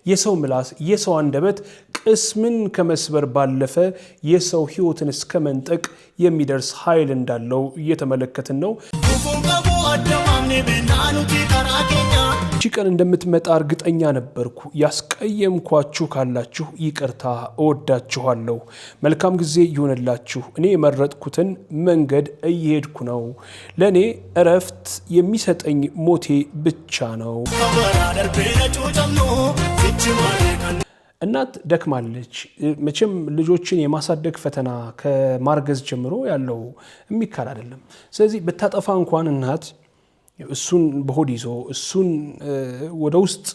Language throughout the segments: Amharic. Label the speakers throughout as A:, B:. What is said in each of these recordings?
A: የሰው ምላስ የሰው አንደበት ቅስምን ከመስበር ባለፈ የሰው ህይወትን እስከ መንጠቅ የሚደርስ ኃይል እንዳለው እየተመለከትን ነው። ቀን እንደምትመጣ እርግጠኛ ነበርኩ። ያስቀየምኳችሁ ካላችሁ ይቅርታ፣ እወዳችኋለሁ። መልካም ጊዜ ይሁንላችሁ። እኔ የመረጥኩትን መንገድ እየሄድኩ ነው። ለኔ እረፍት የሚሰጠኝ ሞቴ ብቻ ነው። እናት ደክማለች። መቼም ልጆችን የማሳደግ ፈተና ከማርገዝ ጀምሮ ያለው የሚካድ አይደለም። ስለዚህ ብታጠፋ እንኳን እናት እሱን በሆድ ይዞ እሱን ወደ ውስጥ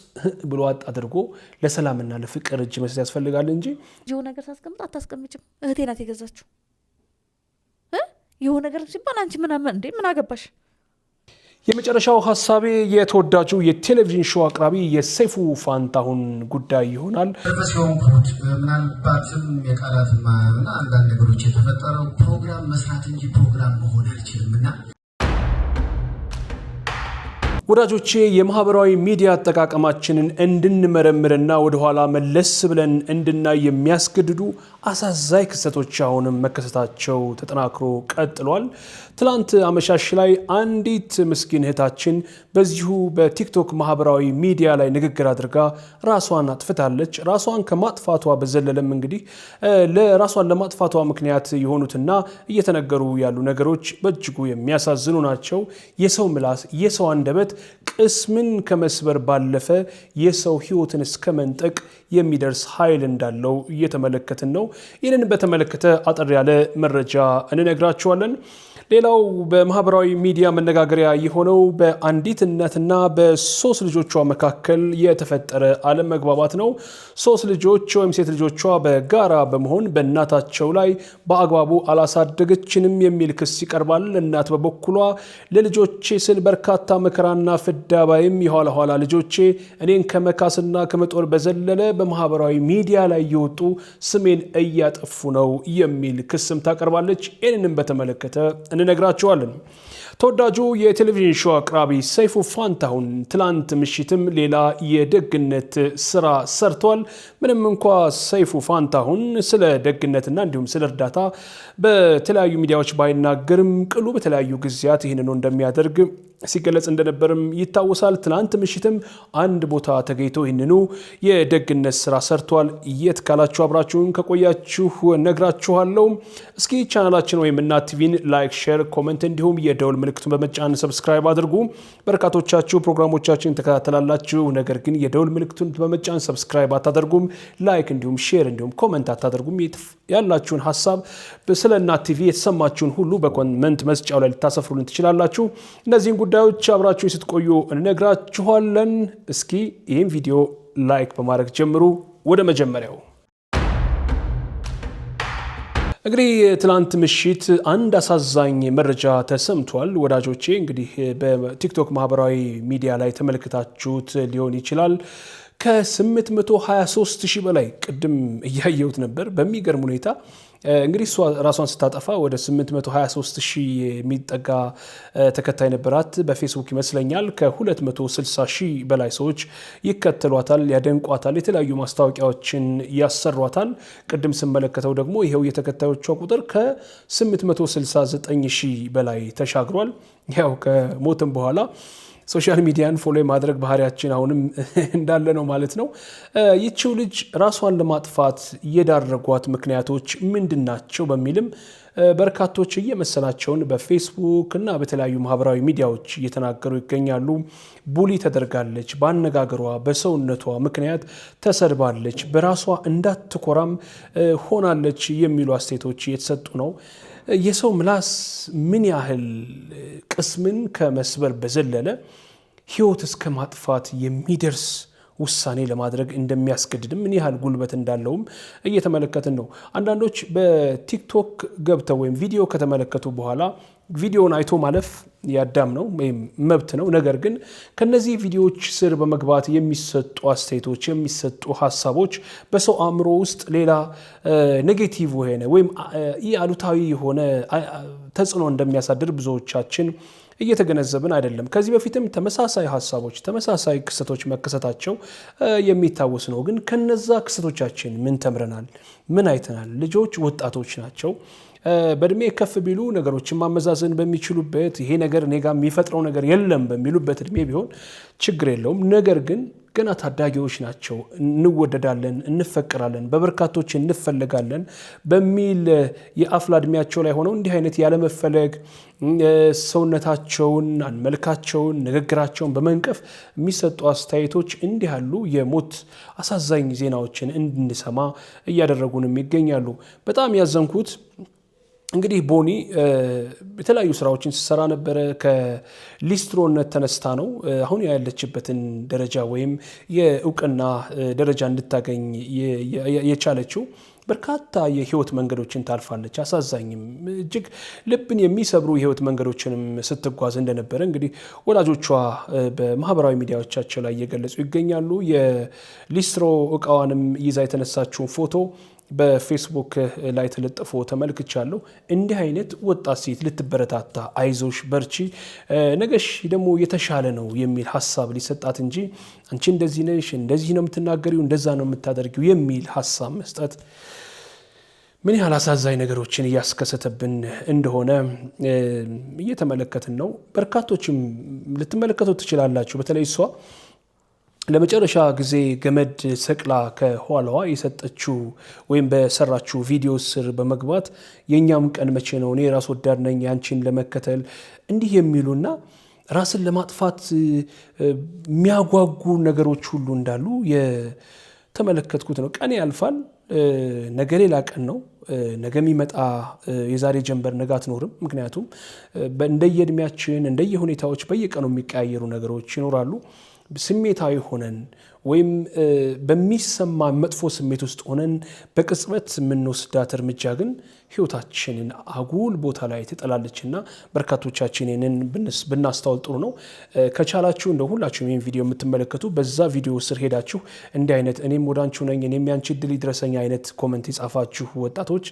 A: ብሎ አድርጎ ለሰላምና ለፍቅር እጅ መስጠት ያስፈልጋል እንጂ
B: የሆነ ነገር ታስቀምጥ አታስቀምጭም። እህቴ ናት የገዛችው። የሆነ ነገር ሲባል አንቺ ምን አገባሽ?
A: የመጨረሻው ሐሳቤ የተወዳጁ የቴሌቪዥን ሾው አቅራቢ የሰይፉ ፋንታሁን ጉዳይ ይሆናል።
C: ምናልባትም የቃላት ማና አንዳንድ ነገሮች የተፈጠረው ፕሮግራም መስራት እንጂ ፕሮግራም መሆን አልችልምና
A: ወዳጆቼ የማህበራዊ ሚዲያ አጠቃቀማችንን እንድንመረምርና ወደ ኋላ መለስ ብለን እንድናይ የሚያስገድዱ አሳዛኝ ክስተቶች አሁንም መከሰታቸው ተጠናክሮ ቀጥሏል። ትላንት አመሻሽ ላይ አንዲት ምስኪን እህታችን በዚሁ በቲክቶክ ማህበራዊ ሚዲያ ላይ ንግግር አድርጋ ራሷን አጥፍታለች። ራሷን ከማጥፋቷ በዘለለም እንግዲህ ለራሷን ለማጥፋቷ ምክንያት የሆኑትና እየተነገሩ ያሉ ነገሮች በእጅጉ የሚያሳዝኑ ናቸው። የሰው ምላስ የሰው አንደበት ቅስምን ከመስበር ባለፈ የሰው ህይወትን እስከ መንጠቅ የሚደርስ ኃይል እንዳለው እየተመለከትን ነው። ይህንን በተመለከተ አጠር ያለ መረጃ እንነግራችኋለን። ሌላው በማህበራዊ ሚዲያ መነጋገሪያ የሆነው በአንዲት እናትና በሶስት ልጆቿ መካከል የተፈጠረ አለመግባባት ነው። ሶስት ልጆች ወይም ሴት ልጆቿ በጋራ በመሆን በእናታቸው ላይ በአግባቡ አላሳደገችንም የሚል ክስ ይቀርባል። እናት በበኩሏ ለልጆቼ ስል በርካታ መከራና ፍዳ ባይም የኋላ ኋላ ልጆቼ እኔን ከመካስና ከመጦር በዘለለ በማህበራዊ ሚዲያ ላይ እየወጡ ስሜን እያጠፉ ነው የሚል ክስም ታቀርባለች። ይህንንም በተመለከተ እንነግራችኋለን። ተወዳጁ የቴሌቪዥን ሾው አቅራቢ ሰይፉ ፋንታሁን ትላንት ምሽትም ሌላ የደግነት ስራ ሰርቷል። ምንም እንኳ ሰይፉ ፋንታሁን ስለ ደግነትና እንዲሁም ስለ እርዳታ በተለያዩ ሚዲያዎች ባይናገርም ቅሉ በተለያዩ ጊዜያት ይህንኑ እንደሚያደርግ ሲገለጽ እንደነበርም ይታወሳል። ትላንት ምሽትም አንድ ቦታ ተገኝቶ ይህንኑ የደግነት ስራ ሰርቷል። የት ካላችሁ አብራችሁን ከቆያችሁ ነግራችኋለሁ። እስኪ ቻናላችን ወይም እናት ቲቪን ላይክ፣ ሼር፣ ኮሜንት እንዲሁም የደውል ምልክቱን በመጫን ሰብስክራይብ አድርጉ። በርካቶቻችሁ ፕሮግራሞቻችን ተከታተላላችሁ፣ ነገር ግን የደውል ምልክቱን በመጫን ሰብስክራይብ አታደርጉም። ላይክ እንዲሁም ሼር እንዲሁም ኮሜንት አታደርጉም። ያላችሁን ሀሳብ ስለ እናት ቲቪ የተሰማችሁን ሁሉ በኮሜንት መስጫው ላይ ልታሰፍሩልን ትችላላችሁ። እነዚህን ጉዳዮች አብራችሁ ስትቆዩ እንነግራችኋለን። እስኪ ይህን ቪዲዮ ላይክ በማድረግ ጀምሩ። ወደ መጀመሪያው እንግዲህ ትላንት ምሽት አንድ አሳዛኝ መረጃ ተሰምቷል። ወዳጆቼ እንግዲህ በቲክቶክ ማህበራዊ ሚዲያ ላይ ተመልክታችሁት ሊሆን ይችላል። ከ823,000 በላይ ቅድም እያየሁት ነበር። በሚገርም ሁኔታ እንግዲህ እሷ ራሷን ስታጠፋ ወደ 823,000 የሚጠጋ ተከታይ ነበራት በፌስቡክ ይመስለኛል። ከ260,000 በላይ ሰዎች ይከተሏታል፣ ያደንቋታል፣ የተለያዩ ማስታወቂያዎችን ያሰሯታል። ቅድም ስመለከተው ደግሞ ይሄው የተከታዮቿ ቁጥር ከ869,000 በላይ ተሻግሯል። ያው ከሞትም በኋላ ሶሻል ሚዲያን ፎሎ ማድረግ ባህሪያችን አሁንም እንዳለ ነው ማለት ነው። ይቺው ልጅ ራሷን ለማጥፋት የዳረጓት ምክንያቶች ምንድናቸው በሚልም በርካቶች እየመሰላቸውን በፌስቡክ እና በተለያዩ ማህበራዊ ሚዲያዎች እየተናገሩ ይገኛሉ። ቡሊ ተደርጋለች፣ በአነጋገሯ በሰውነቷ ምክንያት ተሰድባለች፣ በራሷ እንዳትኮራም ሆናለች የሚሉ አስተያየቶች እየተሰጡ ነው። የሰው ምላስ ምን ያህል ቅስምን ከመስበር በዘለለ ህይወት እስከ ማጥፋት የሚደርስ ውሳኔ ለማድረግ እንደሚያስገድድም ምን ያህል ጉልበት እንዳለውም እየተመለከትን ነው። አንዳንዶች በቲክቶክ ገብተው ወይም ቪዲዮ ከተመለከቱ በኋላ ቪዲዮን አይቶ ማለፍ ያዳም ነው ወይም መብት ነው። ነገር ግን ከነዚህ ቪዲዮዎች ስር በመግባት የሚሰጡ አስተያየቶች፣ የሚሰጡ ሀሳቦች በሰው አእምሮ ውስጥ ሌላ ኔጌቲቭ ሆነ ወይም አሉታዊ የሆነ ተጽዕኖ እንደሚያሳድር ብዙዎቻችን እየተገነዘብን አይደለም። ከዚህ በፊትም ተመሳሳይ ሀሳቦች ተመሳሳይ ክስተቶች መከሰታቸው የሚታወስ ነው። ግን ከነዛ ክስተቶቻችን ምን ተምረናል? ምን አይተናል? ልጆች ወጣቶች ናቸው። በእድሜ ከፍ ቢሉ ነገሮችን ማመዛዘን በሚችሉበት ይሄ ነገር እኔ ጋር የሚፈጥረው ነገር የለም በሚሉበት እድሜ ቢሆን ችግር የለውም። ነገር ግን ገና ታዳጊዎች ናቸው። እንወደዳለን፣ እንፈቅራለን፣ በበርካቶች እንፈለጋለን በሚል የአፍላ እድሜያቸው ላይ ሆነው እንዲህ አይነት ያለመፈለግ ሰውነታቸውን፣ መልካቸውን፣ ንግግራቸውን በመንቀፍ የሚሰጡ አስተያየቶች እንዲህ ያሉ የሞት አሳዛኝ ዜናዎችን እንድንሰማ እያደረጉንም ይገኛሉ። በጣም ያዘንኩት እንግዲህ ቦኒ የተለያዩ ስራዎችን ስትሰራ ነበረ። ከሊስትሮነት ተነስታ ነው አሁን ያለችበትን ደረጃ ወይም የእውቅና ደረጃ እንድታገኝ የቻለችው። በርካታ የህይወት መንገዶችን ታልፋለች። አሳዛኝም እጅግ ልብን የሚሰብሩ የህይወት መንገዶችንም ስትጓዝ እንደነበረ እንግዲህ ወላጆቿ በማህበራዊ ሚዲያዎቻቸው ላይ እየገለጹ ይገኛሉ። የሊስትሮ እቃዋንም ይዛ የተነሳችውን ፎቶ በፌስቡክ ላይ ተለጥፎ ተመልክቻለሁ። እንዲህ አይነት ወጣት ሴት ልትበረታታ፣ አይዞሽ በርቺ፣ ነገሽ ደግሞ የተሻለ ነው የሚል ሀሳብ ሊሰጣት እንጂ አንቺ እንደዚህ ነሽ፣ እንደዚህ ነው የምትናገሪው፣ እንደዛ ነው የምታደርጊው የሚል ሀሳብ መስጠት ምን ያህል አሳዛኝ ነገሮችን እያስከሰተብን እንደሆነ እየተመለከትን ነው። በርካቶችም ልትመለከቱ ትችላላችሁ። በተለይ እሷ ለመጨረሻ ጊዜ ገመድ ሰቅላ ከኋላዋ የሰጠችው ወይም በሰራችው ቪዲዮ ስር በመግባት የኛም ቀን መቼ ነው፣ እኔ ራስ ወዳድ ነኝ ያንቺን ለመከተል እንዲህ የሚሉና ራስን ለማጥፋት የሚያጓጉ ነገሮች ሁሉ እንዳሉ የተመለከትኩት ነው። ቀን ያልፋል፣ ነገ ሌላ ቀን ነው። ነገ የሚመጣ የዛሬ ጀንበር ነገ አትኖርም። ምክንያቱም እንደየእድሜያችን እንደየሁኔታዎች በየቀኑ የሚቀያየሩ ነገሮች ይኖራሉ። ስሜታዊ ሆነን ወይም በሚሰማ መጥፎ ስሜት ውስጥ ሆነን በቅጽበት የምንወስዳት እርምጃ ግን ህይወታችንን አጉል ቦታ ላይ ትጠላለችና በርካቶቻችን ይህንን ብናስተዋል ጥሩ ነው። ከቻላችሁ እንደ ሁላችሁም ይህን ቪዲዮ የምትመለከቱ በዛ ቪዲዮ ስር ሄዳችሁ እንዲህ አይነት እኔም ወዳንቹ ነኝ እኔም ያንቺ እድል ይድረሰኝ አይነት ኮመንት የጻፋችሁ ወጣቶች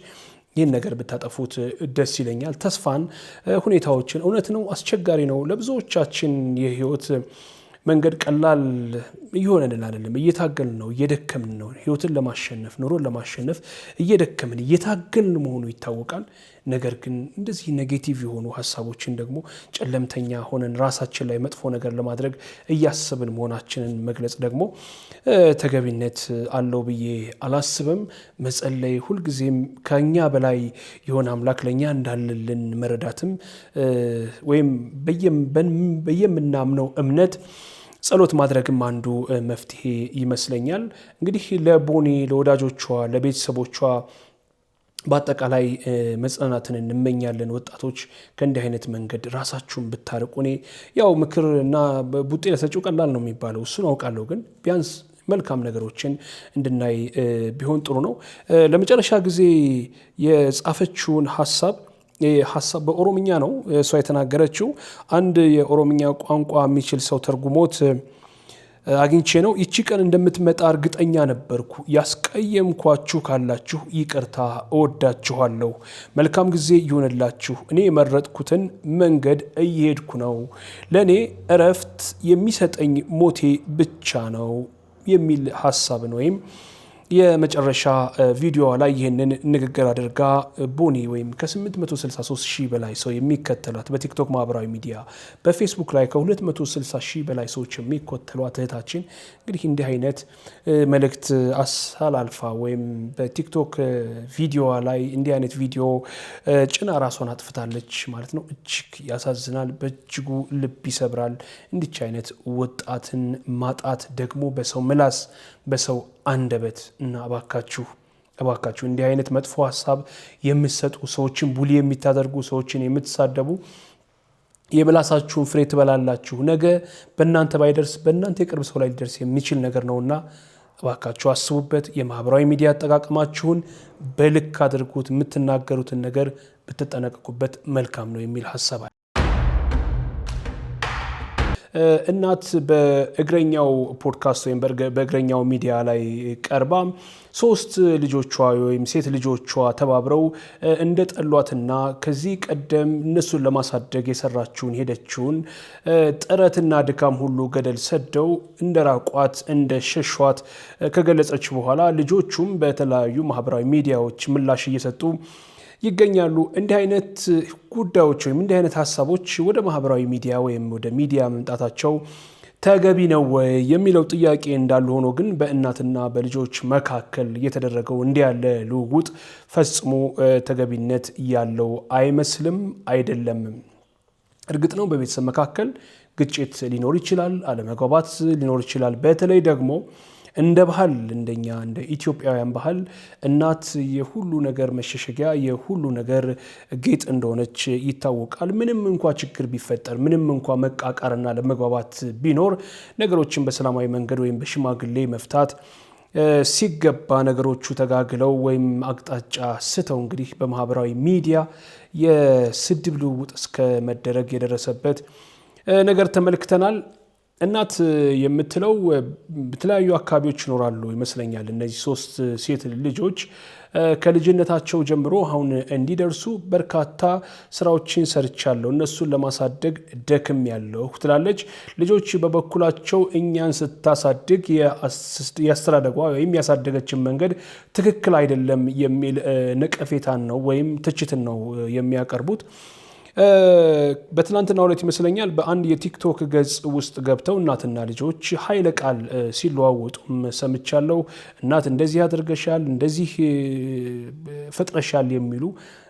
A: ይህን ነገር ብታጠፉት ደስ ይለኛል። ተስፋን ሁኔታዎችን እውነት ነው አስቸጋሪ ነው ለብዙዎቻችን የህይወት መንገድ ቀላል እየሆነልን አይደለም። እየታገልን ነው፣ እየደከምን ነው። ህይወትን ለማሸነፍ ኑሮን ለማሸነፍ እየደከምን እየታገልን መሆኑ ይታወቃል። ነገር ግን እንደዚህ ኔጌቲቭ የሆኑ ሀሳቦችን ደግሞ ጨለምተኛ ሆነን ራሳችን ላይ መጥፎ ነገር ለማድረግ እያስብን መሆናችንን መግለጽ ደግሞ ተገቢነት አለው ብዬ አላስብም። መጸለይ ሁልጊዜም ከኛ በላይ የሆነ አምላክ ለኛ እንዳለልን መረዳትም ወይም በየምናምነው እምነት ጸሎት ማድረግም አንዱ መፍትሄ ይመስለኛል። እንግዲህ ለቦኒ ለወዳጆቿ፣ ለቤተሰቦቿ በአጠቃላይ መጽናናትን እንመኛለን። ወጣቶች ከእንዲህ አይነት መንገድ ራሳችሁን ብታርቁ። እኔ ያው ምክርና ቡጤ ለሰጪው ቀላል ነው የሚባለው እሱን አውቃለሁ። ግን ቢያንስ መልካም ነገሮችን እንድናይ ቢሆን ጥሩ ነው። ለመጨረሻ ጊዜ የጻፈችውን ሀሳብ በኦሮምኛ ነው እሷ የተናገረችው። አንድ የኦሮምኛ ቋንቋ የሚችል ሰው ተርጉሞት አግኝቼ ነው። ይቺ ቀን እንደምትመጣ እርግጠኛ ነበርኩ። ያስቀየምኳችሁ ካላችሁ ይቅርታ፣ እወዳችኋለሁ። መልካም ጊዜ ይሁንላችሁ። እኔ የመረጥኩትን መንገድ እየሄድኩ ነው። ለእኔ እረፍት የሚሰጠኝ ሞቴ ብቻ ነው የሚል ሀሳብን ወይም የመጨረሻ ቪዲዮ ላይ ይህንን ንግግር አድርጋ ቦኒ ወይም ከ863 ሺህ በላይ ሰው የሚከተሏት በቲክቶክ ማህበራዊ ሚዲያ በፌስቡክ ላይ ከ260 ሺህ በላይ ሰዎች የሚከተሏት እህታችን እንግዲህ እንዲህ አይነት መልእክት አሳላልፋ ወይም በቲክቶክ ቪዲዮ ላይ እንዲህ አይነት ቪዲዮ ጭና ራሷን አጥፍታለች ማለት ነው። እጅግ ያሳዝናል፣ በእጅጉ ልብ ይሰብራል። እንዲች አይነት ወጣትን ማጣት ደግሞ በሰው ምላስ በሰው አንደበት እና እባካችሁ እንዲህ አይነት መጥፎ ሀሳብ የምትሰጡ ሰዎችን ቡሊ የምታደርጉ ሰዎችን የምትሳደቡ የምላሳችሁን ፍሬ ትበላላችሁ። ነገ በእናንተ ባይደርስ በእናንተ የቅርብ ሰው ላይ ሊደርስ የሚችል ነገር ነውና እባካችሁ አስቡበት። የማህበራዊ ሚዲያ አጠቃቀማችሁን በልክ አድርጉት። የምትናገሩትን ነገር ብትጠነቀቁበት መልካም ነው የሚል ሀሳብ እናት በእግረኛው ፖድካስት ወይም በእግረኛው ሚዲያ ላይ ቀርባ 3 ልጆቿ ወይም ሴት ልጆቿ ተባብረው እንደጠሏትና ከዚህ ቀደም እነሱን ለማሳደግ የሰራችውን ሄደችውን ጥረትና ድካም ሁሉ ገደል ሰደው እንደራቋት እንደሸሿት ከገለጸች በኋላ ልጆቹም በተለያዩ ማህበራዊ ሚዲያዎች ምላሽ እየሰጡ ይገኛሉ። እንዲህ አይነት ጉዳዮች ወይም እንዲህ አይነት ሀሳቦች ወደ ማህበራዊ ሚዲያ ወይም ወደ ሚዲያ መምጣታቸው ተገቢ ነው ወይ የሚለው ጥያቄ እንዳለ ሆኖ ግን በእናትና በልጆች መካከል የተደረገው እንዲህ ያለ ልውውጥ ፈጽሞ ተገቢነት ያለው አይመስልም አይደለም። እርግጥ ነው በቤተሰብ መካከል ግጭት ሊኖር ይችላል፣ አለመግባባት ሊኖር ይችላል። በተለይ ደግሞ እንደ ባህል እንደኛ እንደ ኢትዮጵያውያን ባህል እናት የሁሉ ነገር መሸሸጊያ የሁሉ ነገር ጌጥ እንደሆነች ይታወቃል። ምንም እንኳ ችግር ቢፈጠር ምንም እንኳ መቃቃርና ለመግባባት ቢኖር ነገሮችን በሰላማዊ መንገድ ወይም በሽማግሌ መፍታት ሲገባ ነገሮቹ ተጋግለው ወይም አቅጣጫ ስተው እንግዲህ በማህበራዊ ሚዲያ የስድብ ልውውጥ እስከ መደረግ የደረሰበት ነገር ተመልክተናል። እናት የምትለው በተለያዩ አካባቢዎች ይኖራሉ ይመስለኛል። እነዚህ 3 ሴት ልጆች ከልጅነታቸው ጀምሮ አሁን እንዲደርሱ በርካታ ስራዎችን ሰርቻለሁ፣ እነሱን ለማሳደግ ደክም ያለው ትላለች። ልጆች በበኩላቸው እኛን ስታሳድግ ያስተዳደጓ ወይም ያሳደገችን መንገድ ትክክል አይደለም የሚል ነቀፌታን ነው ወይም ትችትን ነው የሚያቀርቡት። በትናንትናው ዕለት ይመስለኛል በአንድ የቲክቶክ ገጽ ውስጥ ገብተው እናትና ልጆች ኃይለ ቃል ሲለዋወጡም ሰምቻለሁ። እናት እንደዚህ አድርገሻል፣ እንደዚህ ፈጥረሻል የሚሉ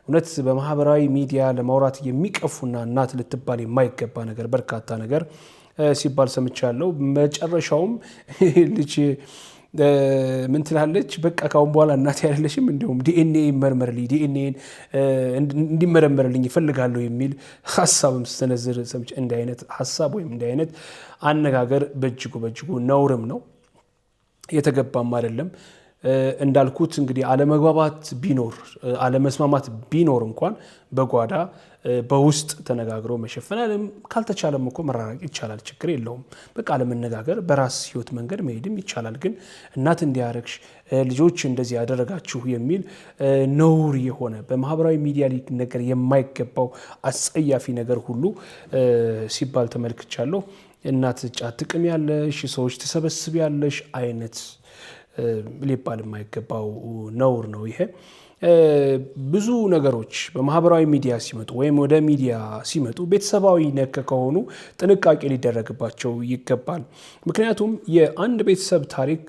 A: እውነት በማህበራዊ ሚዲያ ለማውራት የሚቀፉና እናት ልትባል የማይገባ ነገር በርካታ ነገር ሲባል ሰምቻለሁ። መጨረሻውም ልጅ ምን ትላለች? በቃ ካሁን በኋላ እናቴ አይደለሽም፣ እንዲሁም ዲኤንኤ ይመርመርልኝ፣ ዲኤንኤን እንዲመረመርልኝ ይፈልጋለሁ የሚል ሀሳብም ስተነዝር ሰምቼ እንዲህ አይነት ሀሳብ ወይም እንዲህ አይነት አነጋገር በእጅጉ ነውርም ነው፣ የተገባም አይደለም። እንዳልኩት እንግዲህ አለመግባባት ቢኖር አለመስማማት ቢኖር እንኳን በጓዳ በውስጥ ተነጋግሮ መሸፈን ካልተቻለም እኮ መራራቅ ይቻላል፣ ችግር የለውም። በቃ አለመነጋገር በራስ ህይወት መንገድ መሄድም ይቻላል። ግን እናት እንዲያረግሽ ልጆች እንደዚህ ያደረጋችሁ የሚል ነውር የሆነ በማህበራዊ ሚዲያ ሊነገር የማይገባው አጸያፊ ነገር ሁሉ ሲባል ተመልክቻለሁ። እናት ጫት ጥቅም ያለሽ ሰዎች ተሰበስብ ያለሽ አይነት ሊባል የማይገባው ነውር ነው ይሄ። ብዙ ነገሮች በማህበራዊ ሚዲያ ሲመጡ ወይም ወደ ሚዲያ ሲመጡ ቤተሰባዊ ነክ ከሆኑ ጥንቃቄ ሊደረግባቸው ይገባል። ምክንያቱም የአንድ ቤተሰብ ታሪክ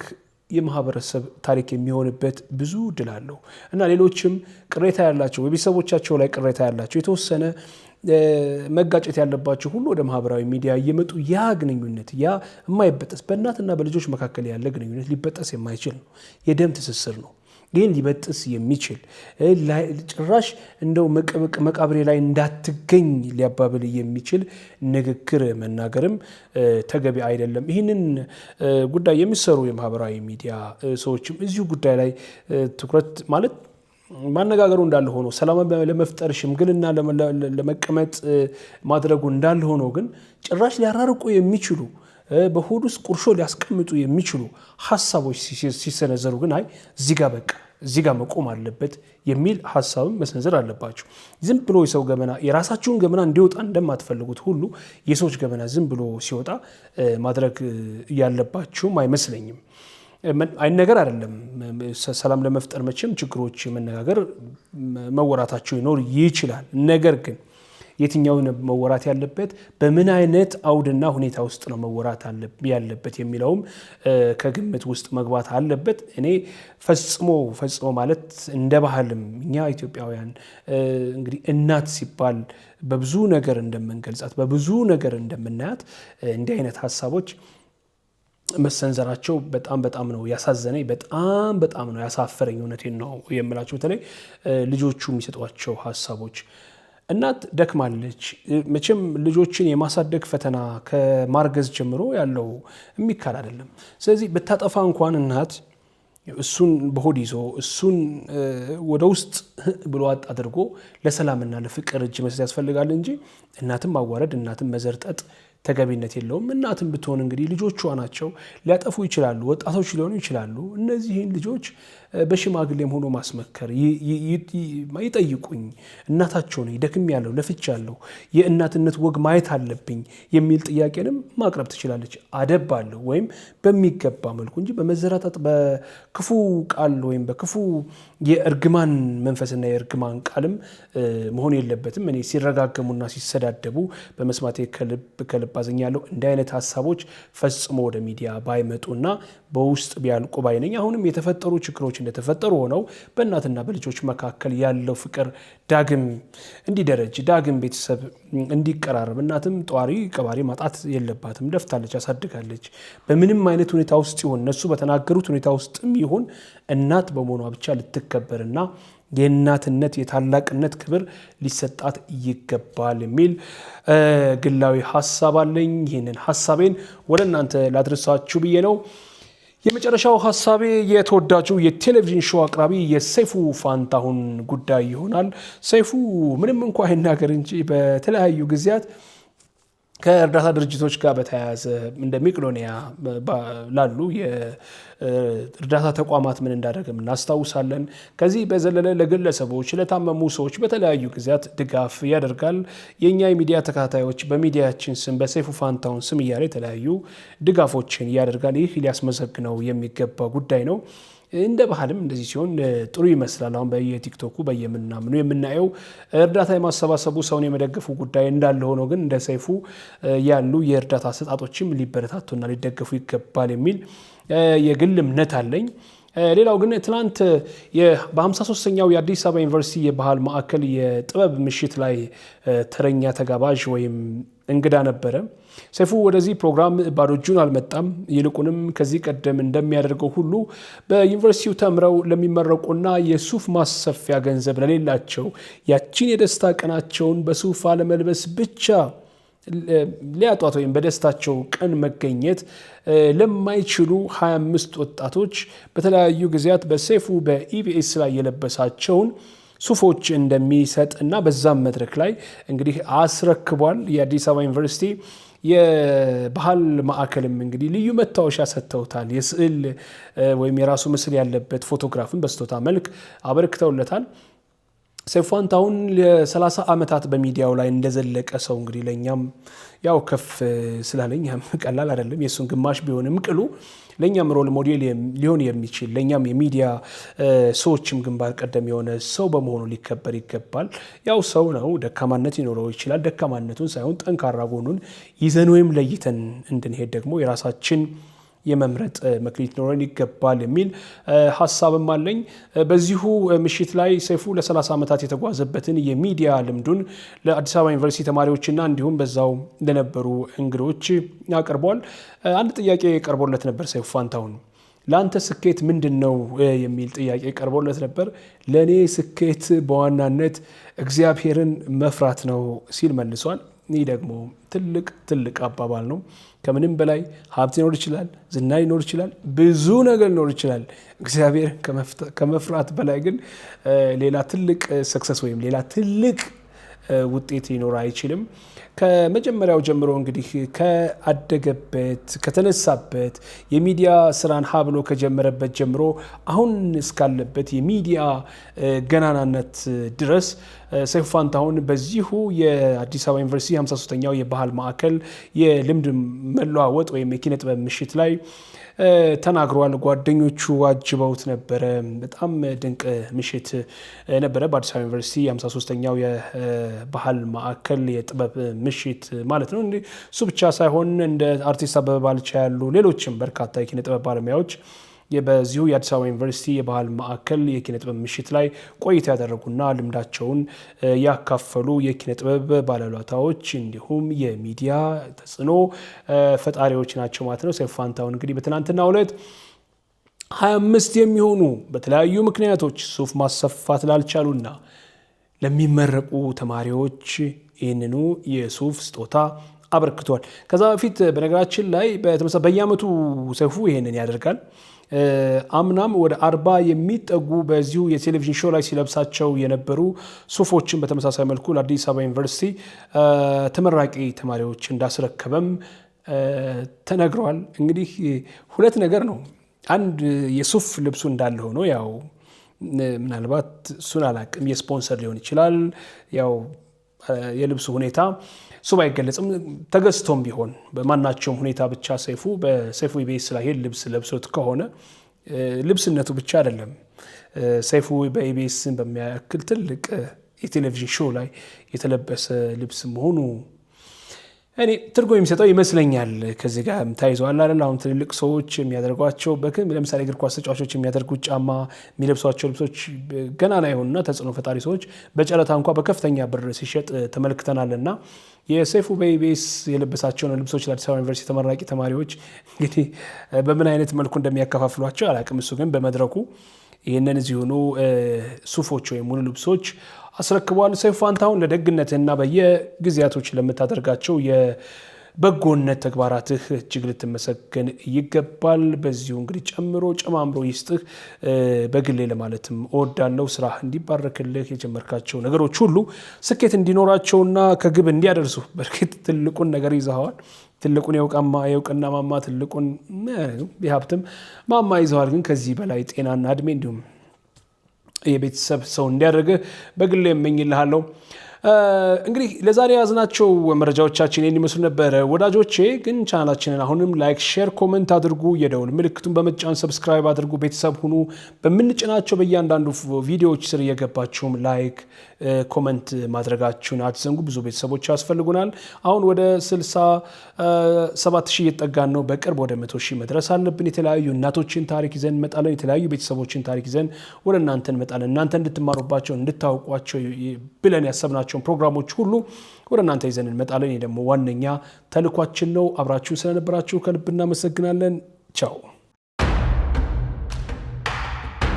A: የማህበረሰብ ታሪክ የሚሆንበት ብዙ እድል አለው እና ሌሎችም ቅሬታ ያላቸው በቤተሰቦቻቸው ላይ ቅሬታ ያላቸው የተወሰነ መጋጨት ያለባቸው ሁሉ ወደ ማህበራዊ ሚዲያ እየመጡ ያ ግንኙነት ያ የማይበጠስ በእናትና በልጆች መካከል ያለ ግንኙነት ሊበጠስ የማይችል ነው። የደም ትስስር ነው። ግን ሊበጥስ የሚችል ጭራሽ እንደው መቃብሬ ላይ እንዳትገኝ ሊያባብል የሚችል ንግግር መናገርም ተገቢ አይደለም። ይህንን ጉዳይ የሚሰሩ የማህበራዊ ሚዲያ ሰዎችም እዚሁ ጉዳይ ላይ ትኩረት ማለት ማነጋገሩ እንዳለ ሆኖ ሰላም ለመፍጠር ሽምግልና ለመቀመጥ ማድረጉ እንዳለ ሆኖ ግን ጭራሽ ሊያራርቁ የሚችሉ በሆድ ውስጥ ቁርሾ ሊያስቀምጡ የሚችሉ ሀሳቦች ሲሰነዘሩ ግን አይ እዚህ ጋር መቆም አለበት የሚል ሀሳብም መሰንዘር አለባቸው። ዝም ብሎ የሰው ገመና የራሳችሁን ገመና እንዲወጣ እንደማትፈልጉት ሁሉ የሰዎች ገመና ዝም ብሎ ሲወጣ ማድረግ ያለባችሁም አይመስለኝም። አይ ነገር አይደለም። ሰላም ለመፍጠር መቼም ችግሮች መነጋገር መወራታቸው ይኖር ይችላል። ነገር ግን የትኛው መወራት ያለበት በምን አይነት አውድና ሁኔታ ውስጥ ነው መወራት ያለበት የሚለውም ከግምት ውስጥ መግባት አለበት። እኔ ፈጽሞ ማለት እንደ ባህልም እኛ ኢትዮጵያውያን እንግዲህ እናት ሲባል በብዙ ነገር እንደምንገልጻት በብዙ ነገር እንደምናያት እንዲህ አይነት ሀሳቦች መሰንዘራቸው በጣም ነው ያሳዘነኝ። በጣም ነው ያሳፈረኝ። እውነቴን ነው የምላቸው። በተለይ ልጆቹ የሚሰጧቸው ሀሳቦች እናት ደክማለች። መቼም ልጆችን የማሳደግ ፈተና ከማርገዝ ጀምሮ ያለው የሚካድ አይደለም። ስለዚህ ብታጠፋ እንኳን እናት እሱን በሆድ ይዞ እሱን ወደ ውስጥ ብሎ አጥ አድርጎ ለሰላምና ለፍቅር እጅ መስጠት ያስፈልጋል እንጂ እናትም ማዋረድ እናትም መዘርጠጥ ተገቢነት የለውም። እናትም ብትሆን እንግዲህ ልጆቿ ናቸው፣ ሊያጠፉ ይችላሉ፣ ወጣቶች ሊሆኑ ይችላሉ። እነዚህን ልጆች በሽማግሌም ሆኖ ማስመከር ይጠይቁኝ፣ እናታቸው ነኝ፣ ደክሜያለሁ፣ ለፍቻለሁ፣ የእናትነት ወግ ማየት አለብኝ የሚል ጥያቄንም ማቅረብ ትችላለች። አደብ ባለው ወይም በሚገባ መልኩ እንጂ በመዘራጠጥ በክፉ ቃል ወይም በክፉ የእርግማን መንፈስና የእርግማን ቃልም መሆን የለበትም። እኔ ሲረጋገሙና ሲሰዳደቡ በመስማቴ ከልብ አዝኛለሁ። እንዲህ አይነት ሀሳቦች ፈጽሞ ወደ ሚዲያ ባይመጡና በውስጥ ቢያልቁ ባይነኝ። አሁንም የተፈጠሩ ችግሮች እንደተፈጠሩ ሆነው በእናትና በልጆች መካከል ያለው ፍቅር ዳግም እንዲደረጅ፣ ዳግም ቤተሰብ እንዲቀራረብ፣ እናትም ጧሪ ቀባሪ ማጣት የለባትም። ለፍታለች፣ አሳድጋለች። በምንም አይነት ሁኔታ ውስጥ ይሆን እነሱ በተናገሩት ሁኔታ ውስጥም ይሆን እናት በመሆኗ ብቻ ልትከበርና የእናትነት የታላቅነት ክብር ሊሰጣት ይገባል የሚል ግላዊ ሀሳብ አለኝ። ይህንን ሀሳቤን ወደ እናንተ ላድረሳችሁ ብዬ ነው። የመጨረሻው ሀሳቤ የተወዳጁ የቴሌቪዥን ሾው አቅራቢ የሰይፉ ፋንታሁን ጉዳይ ይሆናል። ሰይፉ ምንም እንኳ ይናገር እንጂ በተለያዩ ጊዜያት ከእርዳታ ድርጅቶች ጋር በተያያዘ እንደ መቄዶንያ ላሉ የእርዳታ ተቋማት ምን እንዳደረገም እናስታውሳለን። ከዚህ በዘለለ ለግለሰቦች፣ ለታመሙ ሰዎች በተለያዩ ጊዜያት ድጋፍ ያደርጋል። የእኛ የሚዲያ ተከታታዮች በሚዲያችን ስም በሰይፉ ፋንታሁን ስም እያለ የተለያዩ ድጋፎችን ያደርጋል። ይህ ሊያስመሰግነው የሚገባ ጉዳይ ነው። እንደ ባህልም እንደዚህ ሲሆን ጥሩ ይመስላል። አሁን በየቲክቶኩ በየምናምኑ የምናየው እርዳታ የማሰባሰቡ ሰውን የመደገፉ ጉዳይ እንዳለ ሆኖ ግን እንደ ሰይፉ ያሉ የእርዳታ አሰጣጦችም ሊበረታቱና ሊደገፉ ይገባል የሚል የግል እምነት አለኝ። ሌላው ግን ትናንት በ53ኛው የአዲስ አበባ ዩኒቨርሲቲ የባህል ማዕከል የጥበብ ምሽት ላይ ተረኛ ተጋባዥ ወይም እንግዳ ነበረ። ሰይፉ ወደዚህ ፕሮግራም ባዶ እጁን አልመጣም። ይልቁንም ከዚህ ቀደም እንደሚያደርገው ሁሉ በዩኒቨርሲቲው ተምረው ለሚመረቁና የሱፍ ማሰፊያ ገንዘብ ለሌላቸው ያቺን የደስታ ቀናቸውን በሱፍ አለመልበስ ብቻ ሊያጧት ወይም በደስታቸው ቀን መገኘት ለማይችሉ 25 ወጣቶች በተለያዩ ጊዜያት በሰይፉ በኢቢኤስ ላይ የለበሳቸውን ሱፎች እንደሚሰጥ እና በዛም መድረክ ላይ እንግዲህ አስረክቧል። የአዲስ አበባ ዩኒቨርሲቲ የባህል ማዕከልም እንግዲህ ልዩ መታወሻ ሰጥተውታል። የስዕል ወይም የራሱ ምስል ያለበት ፎቶግራፍን በስጦታ መልክ አበርክተውለታል። ሰይፉ ፋንታሁን ለ30 ዓመታት በሚዲያው ላይ እንደዘለቀ ሰው እንግዲህ ለእኛም ያው ከፍ ስላለኝ ቀላል አይደለም። የእሱን ግማሽ ቢሆንም ቅሉ ለእኛም ሮል ሞዴል ሊሆን የሚችል ለእኛም የሚዲያ ሰዎችም ግንባር ቀደም የሆነ ሰው በመሆኑ ሊከበር ይገባል። ያው ሰው ነው፣ ደካማነት ይኖረው ይችላል። ደካማነቱን ሳይሆን ጠንካራ ጎኑን ይዘን ወይም ለይተን እንድንሄድ ደግሞ የራሳችን የመምረጥ መክሊት ኖረን ይገባል የሚል ሀሳብም አለኝ። በዚሁ ምሽት ላይ ሰይፉ ለ30 ዓመታት የተጓዘበትን የሚዲያ ልምዱን ለአዲስ አበባ ዩኒቨርሲቲ ተማሪዎችና እንዲሁም በዛው ለነበሩ እንግዶች አቅርቧል። አንድ ጥያቄ ቀርቦለት ነበር። ሰይፉ ፋንታሁን ለአንተ ስኬት ምንድን ነው የሚል ጥያቄ ቀርቦለት ነበር። ለእኔ ስኬት በዋናነት እግዚአብሔርን መፍራት ነው ሲል መልሷል። ይህ ደግሞ ትልቅ አባባል ነው። ከምንም በላይ ሀብት ሊኖር ይችላል፣ ዝና ሊኖር ይችላል፣ ብዙ ነገር ሊኖር ይችላል። እግዚአብሔር ከመፍራት በላይ ግን ሌላ ትልቅ ሰክሰስ ወይም ሌላ ትልቅ ውጤት ሊኖር አይችልም። ከመጀመሪያው ጀምሮ እንግዲህ ከአደገበት ከተነሳበት የሚዲያ ስራን ሀብሎ ከጀመረበት ጀምሮ አሁን እስካለበት የሚዲያ ገናናነት ድረስ ሰይፉ ፋንታሁን በዚሁ የአዲስ አበባ ዩኒቨርሲቲ 53ኛው የባህል ማዕከል የልምድ መለዋወጥ ወይም የኪነ ጥበብ ምሽት ላይ ተናግሯል። ጓደኞቹ አጅበውት ነበረ። በጣም ድንቅ ምሽት ነበረ። በአዲስ አበባ ዩኒቨርሲቲ 53ኛው የባህል ማዕከል የጥበብ ምሽት ማለት ነው። እሱ ብቻ ሳይሆን እንደ አርቲስት አበበ ባልቻ ያሉ ሌሎችም በርካታ የኪነ ጥበብ ባለሙያዎች በዚሁ የአዲስ አበባ ዩኒቨርሲቲ የባህል ማዕከል የኪነ ጥበብ ምሽት ላይ ቆይታ ያደረጉና ልምዳቸውን ያካፈሉ የኪነ ጥበብ ባለውለታዎች እንዲሁም የሚዲያ ተጽዕኖ ፈጣሪዎች ናቸው ማለት ነው። ሰይፉ ፋንታሁን እንግዲህ በትናንትናው ዕለት 25 የሚሆኑ በተለያዩ ምክንያቶች ሱፍ ማሰፋት ላልቻሉና ለሚመረቁ ተማሪዎች ይህንኑ የሱፍ ስጦታ አበርክቷል። ከዛ በፊት በነገራችን ላይ በተመሳሳይ በየዓመቱ ሰይፉ ይሄንን ያደርጋል። አምናም ወደ 40 የሚጠጉ በዚሁ የቴሌቪዥን ሾው ላይ ሲለብሳቸው የነበሩ ሱፎችን በተመሳሳይ መልኩ ለአዲስ አበባ ዩኒቨርሲቲ ተመራቂ ተማሪዎች እንዳስረከበም ተነግሯል። እንግዲህ ሁለት ነገር ነው። አንድ የሱፍ ልብሱ እንዳለ ሆኖ ያው ምናልባት እሱን አላቅም የስፖንሰር ሊሆን ይችላል። ያው የልብሱ ሁኔታ እሱ ባይገለጽም ተገዝቶም ቢሆን በማናቸውም ሁኔታ ብቻ ሰይፉ በሰይፉ ኢቢኤስ ላይ ልብስ ለብሶት ከሆነ ልብስነቱ ብቻ አይደለም ሰይፉ በኢቢኤስን በሚያክል ትልቅ የቴሌቪዥን ሾው ላይ የተለበሰ ልብስ መሆኑ እኔ ትርጉም የሚሰጠው ይመስለኛል። ከዚህ ጋር ታይዟል አይደል? አሁን ትልልቅ ሰዎች የሚያደርጓቸው ለምሳሌ እግር ኳስ ተጫዋቾች የሚያደርጉት ጫማ፣ የሚለብሷቸው ልብሶች ገናና የሆኑና ተጽዕኖ ፈጣሪ ሰዎች በጨረታ እንኳ በከፍተኛ ብር ሲሸጥ ተመልክተናልና የሰይፉ በኢቢኤስ የለበሳቸውን ልብሶች ለአዲስ አበባ ዩኒቨርሲቲ ተመራቂ ተማሪዎች እንግዲህ በምን አይነት መልኩ እንደሚያከፋፍሏቸው አላቅም። እሱ ግን በመድረኩ ይህንን እዚሁኑ ሱፎች ወይም ሙሉ ልብሶች አስረክቧል። ሰይፉ ፋንታሁን ለደግነትህና በየጊዜያቶች ለምታደርጋቸው የበጎነት ተግባራትህ እጅግ ልትመሰገን ይገባል። በዚሁ እንግዲህ ጨማምሮ ይስጥህ በግሌ ለማለትም እወዳለሁ። ስራህ እንዲባረክልህ፣ የጀመርካቸው ነገሮች ሁሉ ስኬት እንዲኖራቸውና ከግብ እንዲያደርሱ። በእርግጥ ትልቁን ነገር ይዘኸዋል። ትልቁን የእውቅና ማማ፣ ትልቁን የሀብትም ማማ ይዘዋል። ግን ከዚህ በላይ ጤናና እድሜ እንዲሁም የቤተሰብ ሰው እንዲያደርግህ በግሌ እመኝልሃለሁ። እንግዲህ ለዛሬ ያዝናቸው መረጃዎቻችን ይህን ይመስሉ ነበረ። ወዳጆቼ ግን ቻናላችንን አሁንም ላይክ፣ ሼር፣ ኮመንት አድርጉ። የደውል ምልክቱን በመጫን ሰብስክራይብ አድርጉ። ቤተሰብ ሁኑ። በምንጭናቸው በእያንዳንዱ ቪዲዮዎች ስር እየገባችሁም ላይክ፣ ኮመንት ማድረጋችሁን አትዘንጉ። ብዙ ቤተሰቦች ያስፈልጉናል። አሁን ወደ 67,000 እየጠጋን ነው። በቅርብ ወደ 100,000 መድረስ አለብን። የተለያዩ እናቶችን ታሪክ ይዘን እንመጣለን። የተለያዩ ቤተሰቦችን ታሪክ ይዘን ወደ እናንተ እንመጣለን። እናንተ እንድትማሩባቸው እንድታውቋቸው ብለን ያሰብናቸውን ፕሮግራሞች ሁሉ ወደ እናንተ ይዘን እንመጣለን። ይህ ደግሞ ዋነኛ ተልኳችን ነው። አብራችሁን ስለነበራችሁ ከልብ እናመሰግናለን። ቻው።